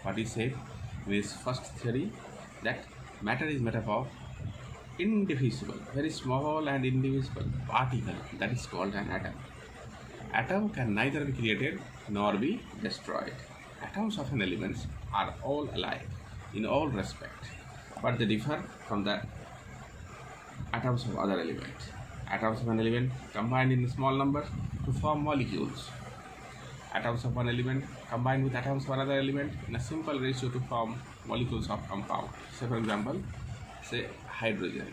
what he said in his first theory, that matter is made up of indivisible, very small and indivisible particle that is called an atom. Atom can neither be created nor be destroyed. Atoms of an element are all alike in all respects, but they differ from the atoms of other elements. Atoms of an element combine in small numbers to form molecules. Atoms of one element combine with atoms of another element in a simple ratio to form molecules of compound. Say for example, say hydrogen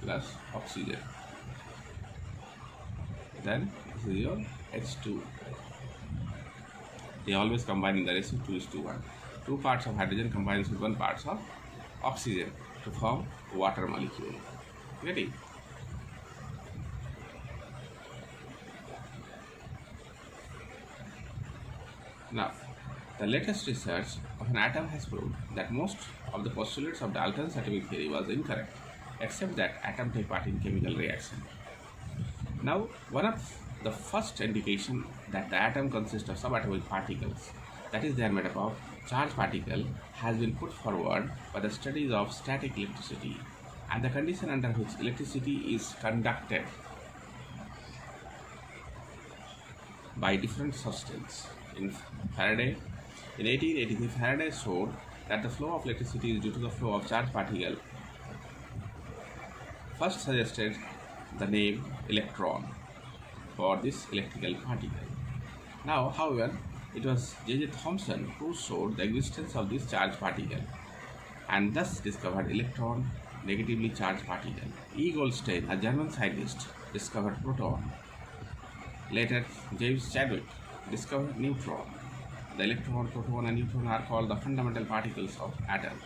plus oxygen. Then this is your H2. They always combine in the ratio 2:1. Two parts of hydrogen combines with one part of oxygen to form water molecule. Ready? Now, the latest research of an atom has proved that most of the postulates of Dalton's atomic theory was incorrect, except that atom take part in chemical reaction. Now, one of the first indication that the atom consists of subatomic particles, that is, they are made up of charged particle, has been put forward by the studies of static electricity and the condition under which electricity is conducted by different substances. In 1883, Faraday showed that the flow of electricity is due to the flow of charged particle. First suggested the name electron for this electrical particle. Now, however, it was J.J. Thomson who showed the existence of this charged particle and thus discovered electron, negatively charged particle. E. Goldstein, a German scientist, discovered proton. Later, James Chadwick discovered neutron. The electron, proton and neutron are called the fundamental particles of atom.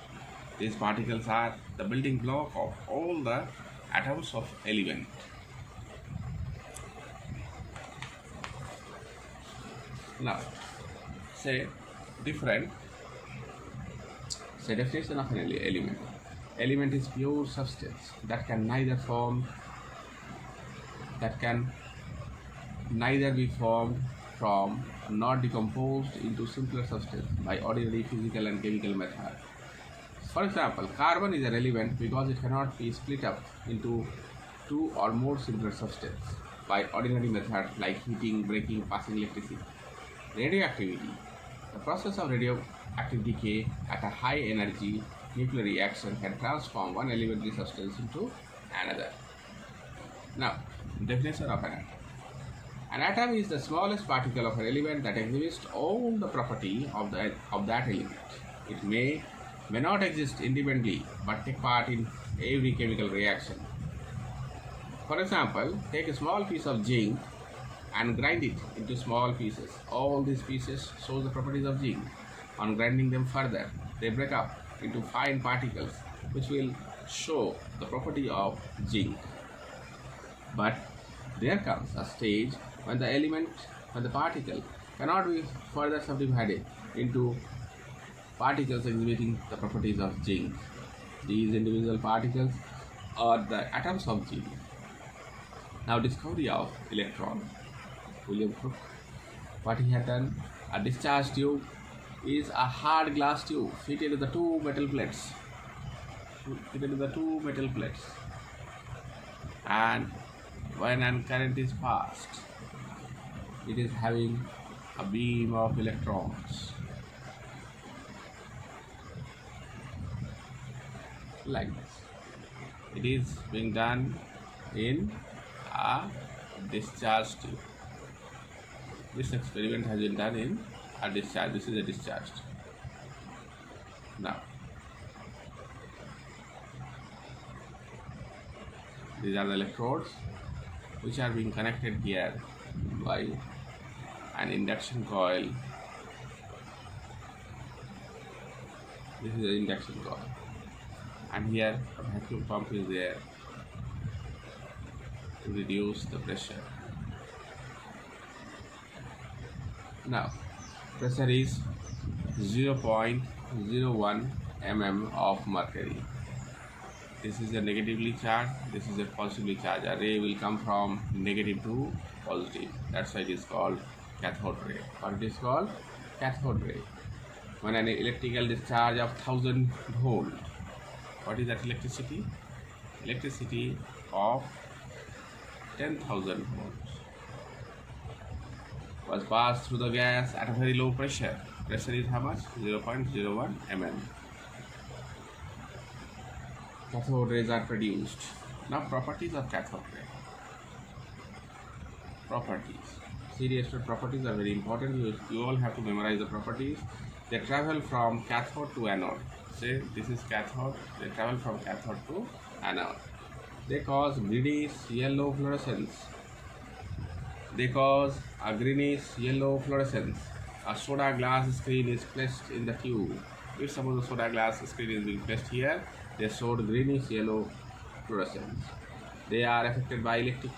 These particles are the building block of all the atoms of element. Now, say definition of an element. Element is pure substance that can neither be formed from nor decomposed into simpler substance by ordinary physical and chemical methods. For example, carbon is an element because it cannot be split up into two or more simpler substances by ordinary methods like heating, breaking, passing electricity. Radioactivity. The process of radioactive decay at a high energy nuclear reaction can transform one elementary substance into another. Now, definition of an atom. An atom is the smallest particle of an element that exhibits all the property of that element. It may not exist independently but take part in every chemical reaction. For example, take a small piece of zinc and grind it into small pieces. All these pieces show the properties of zinc. On grinding them further, they break up into fine particles which will show the property of zinc. But there comes a stage when the particle cannot be further subdivided into particles exhibiting the properties of zinc. These individual particles are the atoms of zinc. Now, discovery of electron. William Crookes, what he had done, a discharge tube is a hard glass tube fitted to the two metal plates. And when a current is passed, it is having a beam of electrons like this. It is being done in a discharge tube. This experiment has been done in a discharge. This is a discharge tube. Now, these are the electrodes which are being connected here by an induction coil. This is the induction coil, and here a vacuum pump is there to reduce the pressure. Now, pressure is 0.01 mm of mercury. This is a negatively charged, this is a positively charged. A ray will come from negative to positive. That's why it is called cathode ray. What it is called? Cathode ray. when an electrical discharge of 1000 volt. What is that electricity? Electricity of 10,000 volts was passed through the gas at a very low pressure. Pressure is how much? 0.01 mm. Cathode rays are produced. Now properties of cathode ray. Properties. Seriously, properties are very important. You all have to memorize the properties. They travel from cathode to anode. Say this is cathode. They travel from cathode to anode. They cause greenish yellow fluorescence. They cause a greenish yellow fluorescence. A soda glass screen is placed in the tube. If suppose the soda glass screen is being placed here, they showed greenish yellow fluorescence. They are affected by electric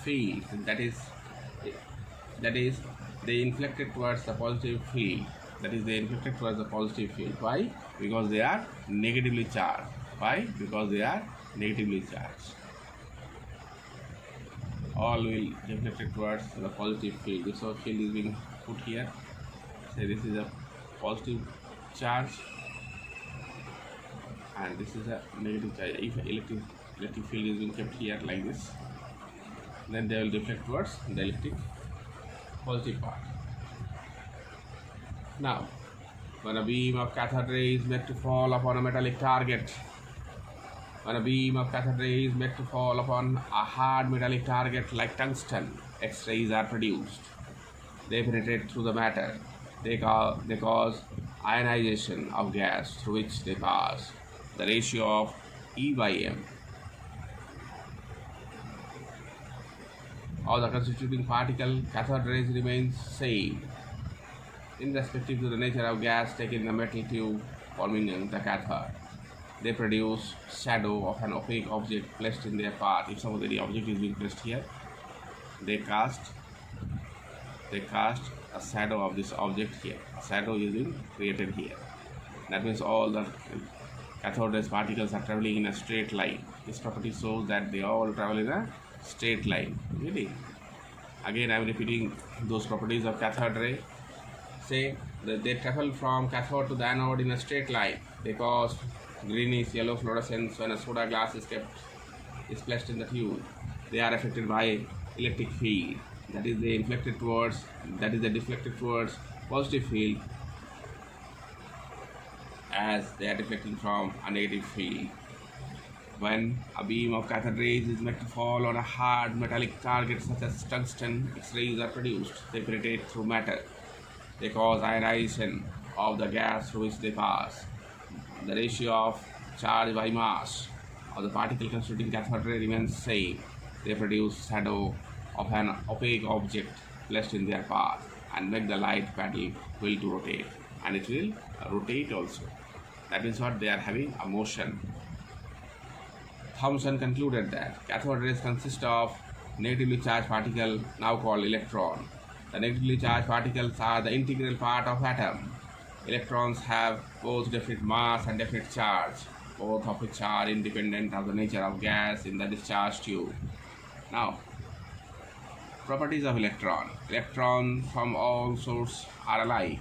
field. That is they inflected towards the positive field. That is, they inflected towards the positive field. Why? Because they are negatively charged. Why? Because they are negatively charged. All will deflected towards the positive field. This field is being put here. Say this is a positive charge, and this is a negative charge. If electric field is being kept here like this, then they will deflect towards the electric positive part. Now, when a beam of cathode ray is made to fall upon a metallic target, when a beam of cathode ray is made to fall upon a hard metallic target like tungsten, X-rays are produced. They penetrate through the matter. They cause ionization of gas through which they pass. The ratio of E by M of the constituting particle cathode rays remains same, irrespective to the nature of gas taken in the metal tube forming the cathode. They produce shadow of an opaque object placed in their path. If some any object is being placed here, they cast a shadow of this object here. A shadow is being created here. That means all the cathode rays particles are traveling in a straight line. This property shows that they all travel in a straight line. Really? Again, I am repeating those properties of cathode ray. Say that they travel from cathode to the anode in a straight line. They cause greenish yellow fluorescence when a soda glass is placed in the tube. They are affected by electric field. That is, they deflected towards positive field, as they are deflecting from a negative field. When a beam of cathode rays is made to fall on a hard metallic target such as tungsten, X-rays are produced. They penetrate through matter. They cause ionization of the gas through which they pass. The ratio of charge by mass of the particle constituting cathode ray remains same. They produce shadow of an opaque object placed in their path and make the light paddle wheel to rotate, and it will rotate also. That means what? They are having a motion. Thomson concluded that cathode rays consist of negatively charged particle, now called electron. The negatively charged particles are the integral part of atom. Electrons have both definite mass and definite charge, both of which are independent of the nature of gas in the discharge tube. Now, properties of electron. Electrons from all sources are alike,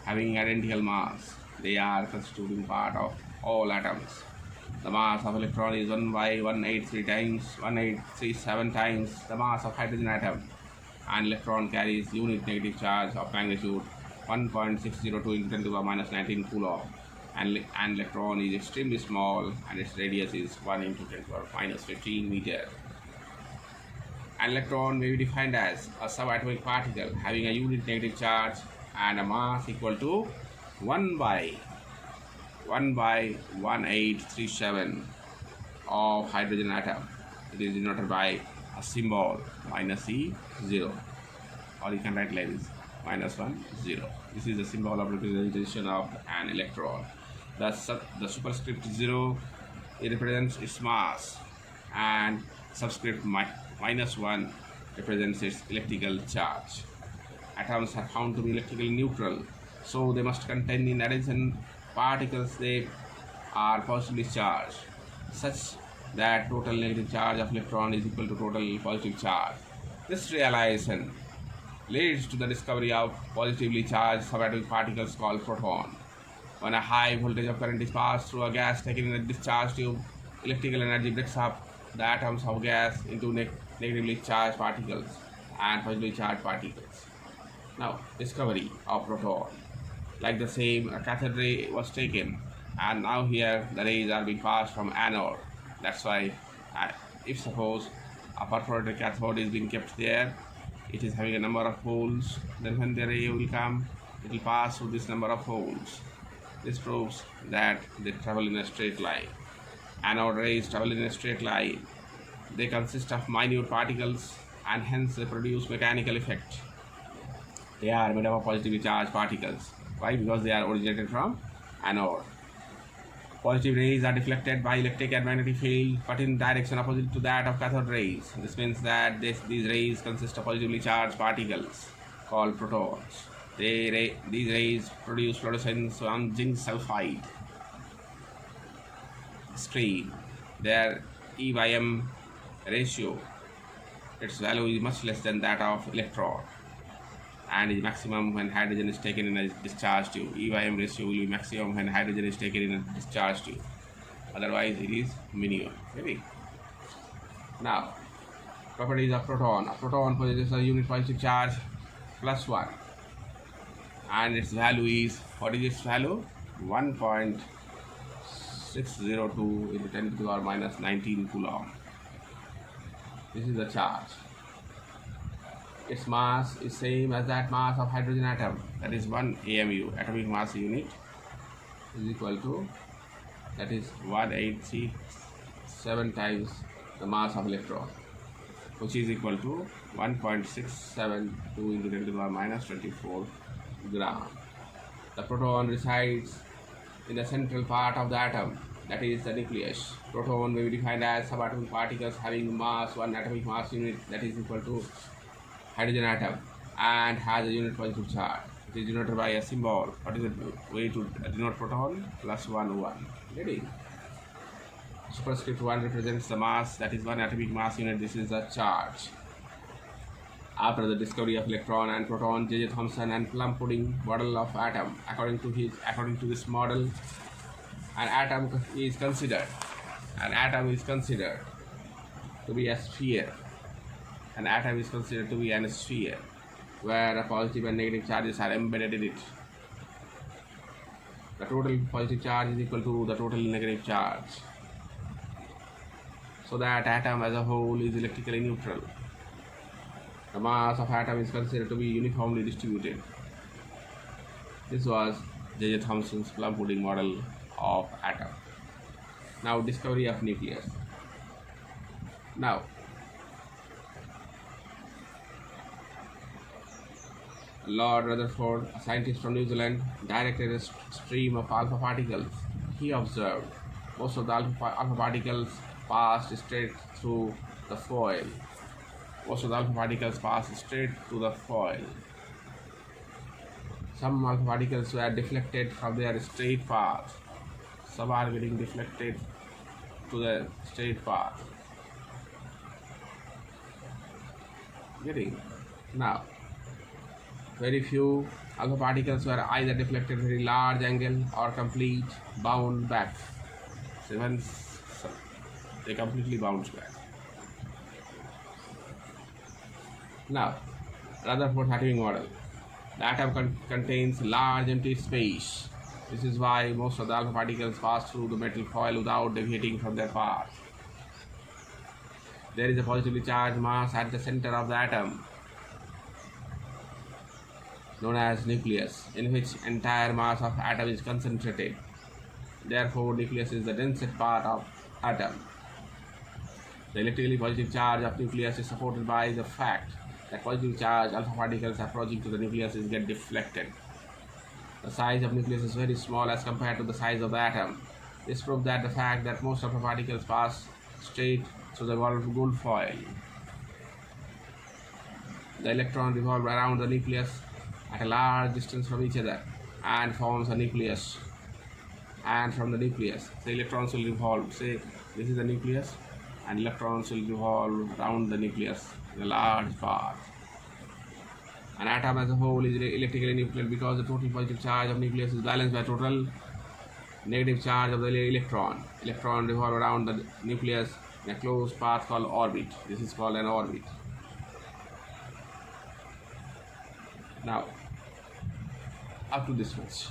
having identical mass. They are constituting part of all atoms. The mass of electron is 1 by 1837 times the mass of hydrogen atom. An electron carries unit negative charge of magnitude 1.602 into 10 to the minus 19 coulomb. And an electron is extremely small, and its radius is 1 into 10 to the minus 15 meter. An electron may be defined as a subatomic particle having a unit negative charge and a mass equal to 1 by 1837 of hydrogen atom. It is denoted by a symbol -E0, or you can write like this -1 0. This is the symbol of representation of an electron. The superscript 0, it represents its mass, and subscript -1 represents its electrical charge. Atoms are found to be electrically neutral, so they must contain in addition particles they are positively charged, such that total negative charge of electron is equal to total positive charge. This realization leads to the discovery of positively charged subatomic particles called proton. When a high voltage of current is passed through a gas taken in a discharge tube, electrical energy breaks up the atoms of gas into negatively charged particles and positively charged particles. Now, discovery of proton. Like the same, a cathode ray was taken, and now here the rays are being passed from anode. That's why, if suppose a perforated cathode is being kept there, it is having a number of holes, then when the ray will come, it will pass through this number of holes. This proves that they travel in a straight line. Anode rays travel in a straight line. They consist of minute particles and hence they produce mechanical effect. They are made up of positively charged particles. Why? Because they are originated from anode. Positive rays are deflected by electric and magnetic field but in direction opposite to that of cathode rays. This means that these rays consist of positively charged particles called protons. These rays produce fluorescence on zinc sulfide stream. Their E by M ratio, its value is much less than that of electron and is maximum when hydrogen is taken in a discharge tube. E by M ratio will be maximum when hydrogen is taken in a discharge tube. Otherwise, it is minimum. Okay. Now, properties of proton. A proton possesses a unit positive charge +1, and its value is, what is its value? 1.602 into 10 to the power minus 19 coulomb. This is the charge. Its mass is same as that mass of hydrogen atom, that is 1 AMU, atomic mass unit, is equal to, that is 1837 times the mass of electron, which is equal to 1.672 into 10 to the power minus 24 gram. The proton resides in the central part of the atom, that is the nucleus. Proton may be defined as subatomic particles having mass 1 atomic mass unit, that is equal to hydrogen atom, and has a unit positive charge. It is denoted by a symbol. What is the way to denote proton? +1 1. Getting? Superscript 1 represents the mass, that is 1 atomic mass unit. This is the charge. After the discovery of electron and proton, J.J. Thomson and plum pudding model of atom. According to this model, an atom is considered to be a sphere. An atom is considered to be a sphere where a positive and negative charges are embedded in it. The total positive charge is equal to the total negative charge, so that atom as a whole is electrically neutral. The mass of atom is considered to be uniformly distributed. This was J.J. Thomson's plum pudding model of atom. Now, discovery of nucleus. Now, Lord Rutherford, a scientist from New Zealand, directed a stream of alpha particles. He observed most of the alpha particles passed straight through the foil. Some alpha particles were deflected from their straight path. Some are getting deflected to the straight path. Now, very few alpha particles were either deflected very large angle or complete bound back. So once they completely bounce back. Now, Rutherford atomic model. The atom contains large empty space. This is why most of the alpha particles pass through the metal foil without deviating from their path. There is a positively charged mass at the center of the atom, known as nucleus, in which entire mass of atom is concentrated. Therefore, nucleus is the densest part of atom. The electrically positive charge of nucleus is supported by the fact that positive charge alpha particles approaching to the nucleus get deflected. The size of nucleus is very small as compared to the size of the atom. This proves that the fact that most alpha particles pass straight through the gold foil. The electron revolve around the nucleus at a large distance from each other and forms a nucleus. And from the nucleus, the electrons will revolve. Say this is the nucleus, and electrons will revolve around the nucleus in a large path. An atom as a whole is electrically neutral because the total positive charge of nucleus is balanced by total negative charge of the electron. Electron revolve around the nucleus in a closed path called orbit. This is called an orbit. Now, up to this much.